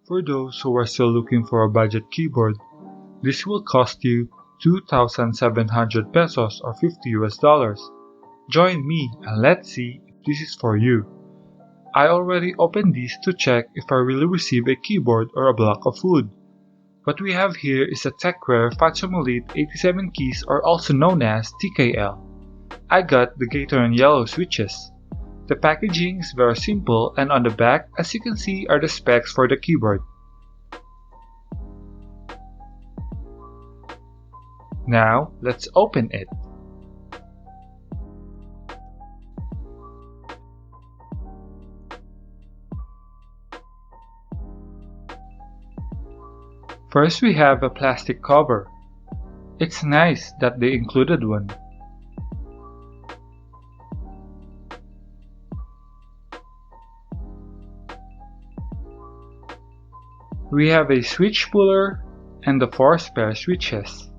For those who are still looking for a budget keyboard, this will cost you 2,700 pesos or $50. Join me and let's see if this is for you. I already opened these to check if I really receive a keyboard or a block of wood. What we have here is a Tecware Phantom Elite 87 keys, or also known as TKL. I got the gator and yellow switches. The packaging is very simple, and on the back, as you can see, are the specs for the keyboard. Now, let's open it. First, we have a plastic cover. It's nice that they included one. We have a switch puller and the 4 spare switches.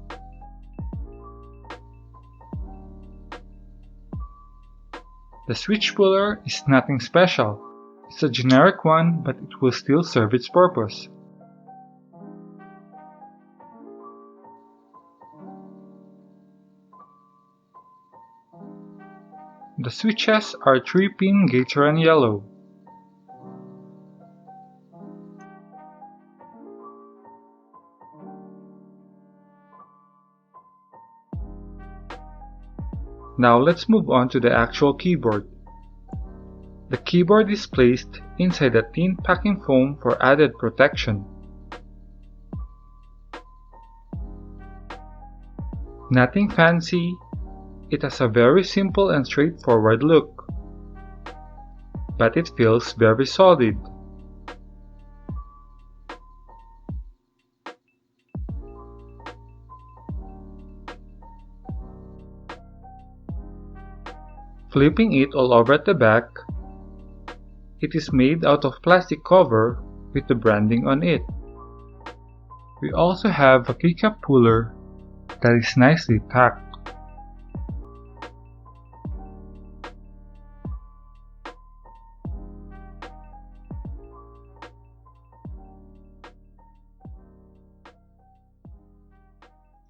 The switch puller is nothing special. It's a generic one, but it will still serve its purpose. The switches are 3-pin gator and yellow. Now let's move on to the actual keyboard. The keyboard is placed inside a thin packing foam for added protection. Nothing fancy, it has a very simple and straightforward look, but it feels very solid. Flipping it all over at the back, it is made out of plastic cover with the branding on it. We also have a keycap puller that is nicely packed.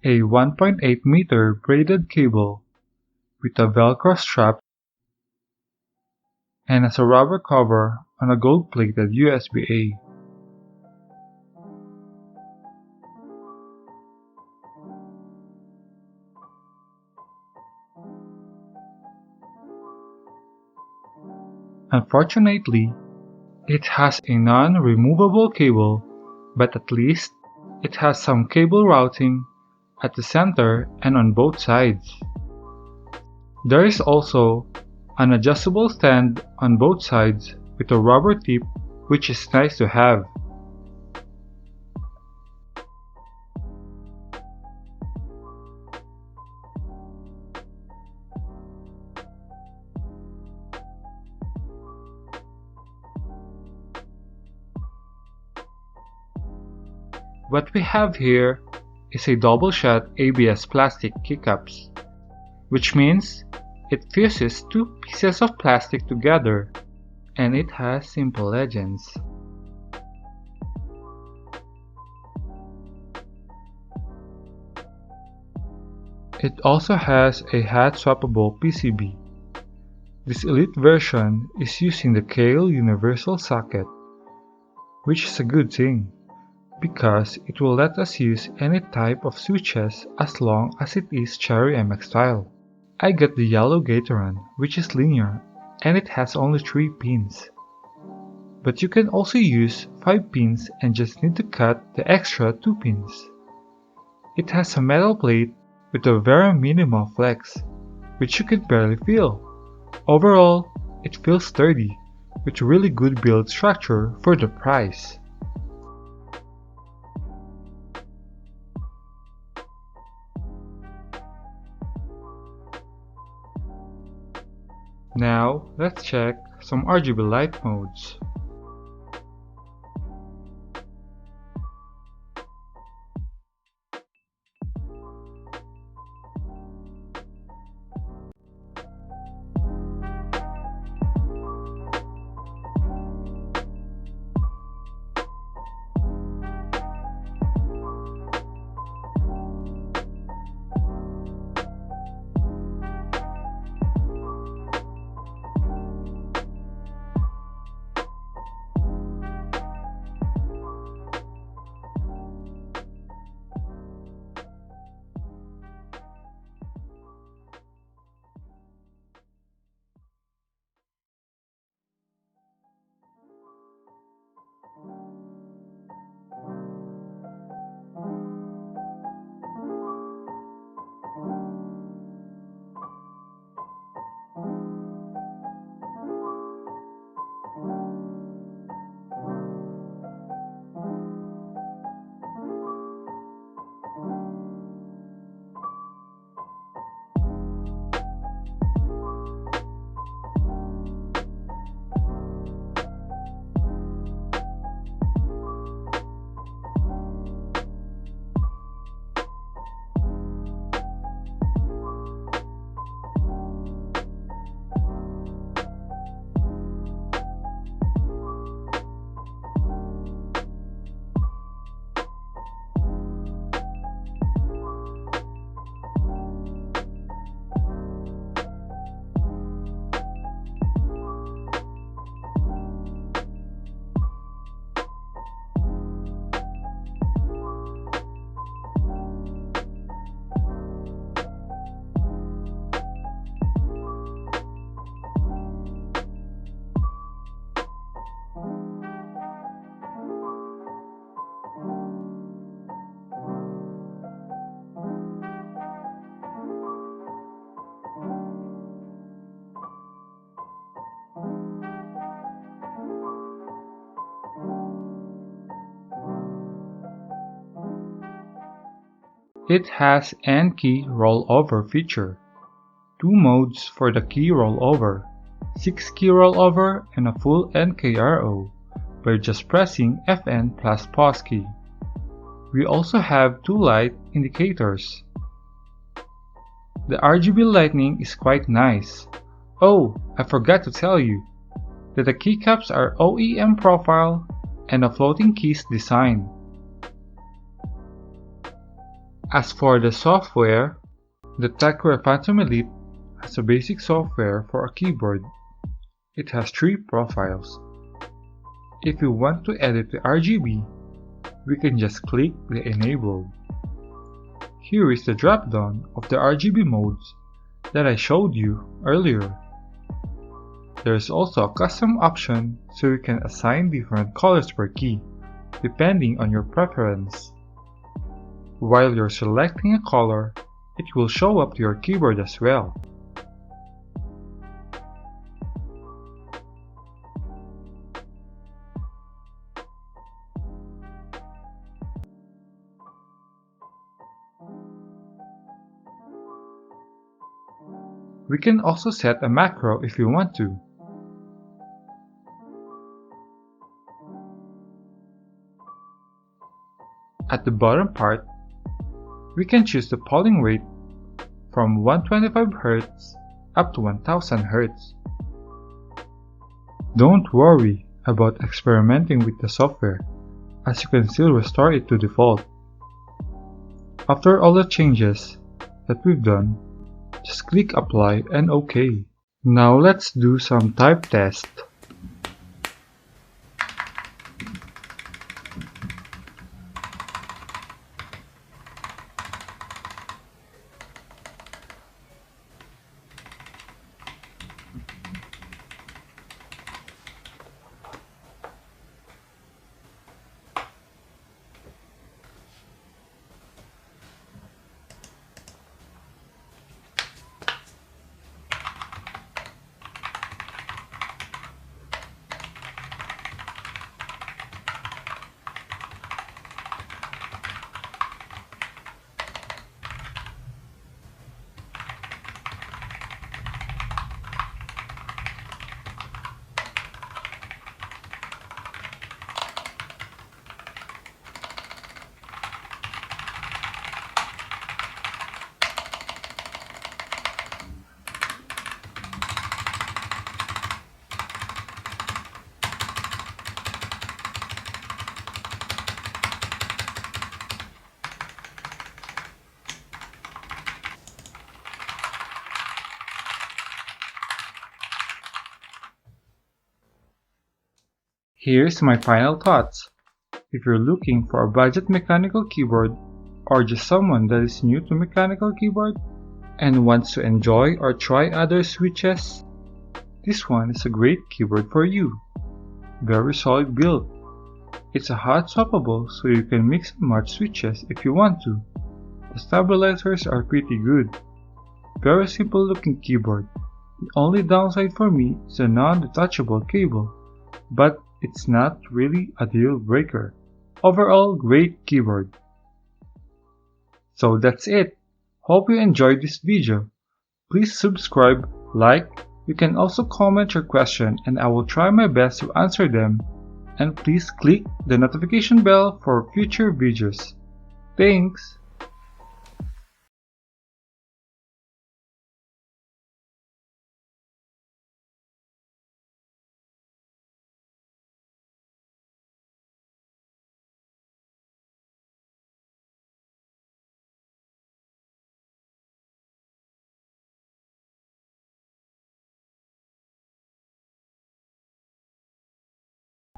A 1.8 meter braided cable with a velcro strap and has a rubber cover on a gold-plated USB-A. Unfortunately, it has a non-removable cable, but at least it has some cable routing at the center and on both sides. There is also an adjustable stand on both sides with a rubber tip, which is nice to have. What we have here is a double-shot ABS plastic keycaps, which means it fuses 2 pieces of plastic together, and it has simple legends. It also has a hot-swappable PCB. This Elite version is using the KL universal socket, which is a good thing, because it will let us use any type of switches as long as it is Cherry MX style. I got the yellow Gatoran, which is linear, and it has only 3 pins. But you can also use 5 pins and just need to cut the extra 2 pins. It has a metal plate with a very minimal flex, which you can barely feel. Overall, it feels sturdy, with really good build structure for the price. Now, let's check some RGB light modes. It has an key rollover feature, 2 modes for the key rollover, 6 key rollover, and a full NKRO by just pressing FN plus pause key. We also have 2 light indicators. The RGB lighting is quite nice. Oh, I forgot to tell you that the keycaps are OEM profile and a floating keys design. As for the software, the Tecware Phantom Elite has a basic software for a keyboard. It has 3 profiles. If you want to edit the RGB, we can just click the Enable. Here is the drop-down of the RGB modes that I showed you earlier. There is also a custom option so you can assign different colors per key, depending on your preference. While you're selecting a color, it will show up to your keyboard as well. We can also set a macro if you want to. At the bottom part, we can choose the polling rate from 125 Hz up to 1000 Hz. Don't worry about experimenting with the software, as you can still restore it to default. After all the changes that we've done, just click Apply and OK. Now let's do some type test. Here's my final thoughts. If you're looking for a budget mechanical keyboard, or just someone that is new to mechanical keyboard and wants to enjoy or try other switches, this one is a great keyboard for you. Very solid build. It's a hot swappable so you can mix and match switches if you want to. The stabilizers are pretty good. Very simple looking keyboard. The only downside for me is a non-detachable cable, but it's not really a deal breaker. Overall, great keyboard. So that's it. Hope you enjoyed this video. Please subscribe, like, you can also comment your question and I will try my best to answer them. And please click the notification bell for future videos. Thanks!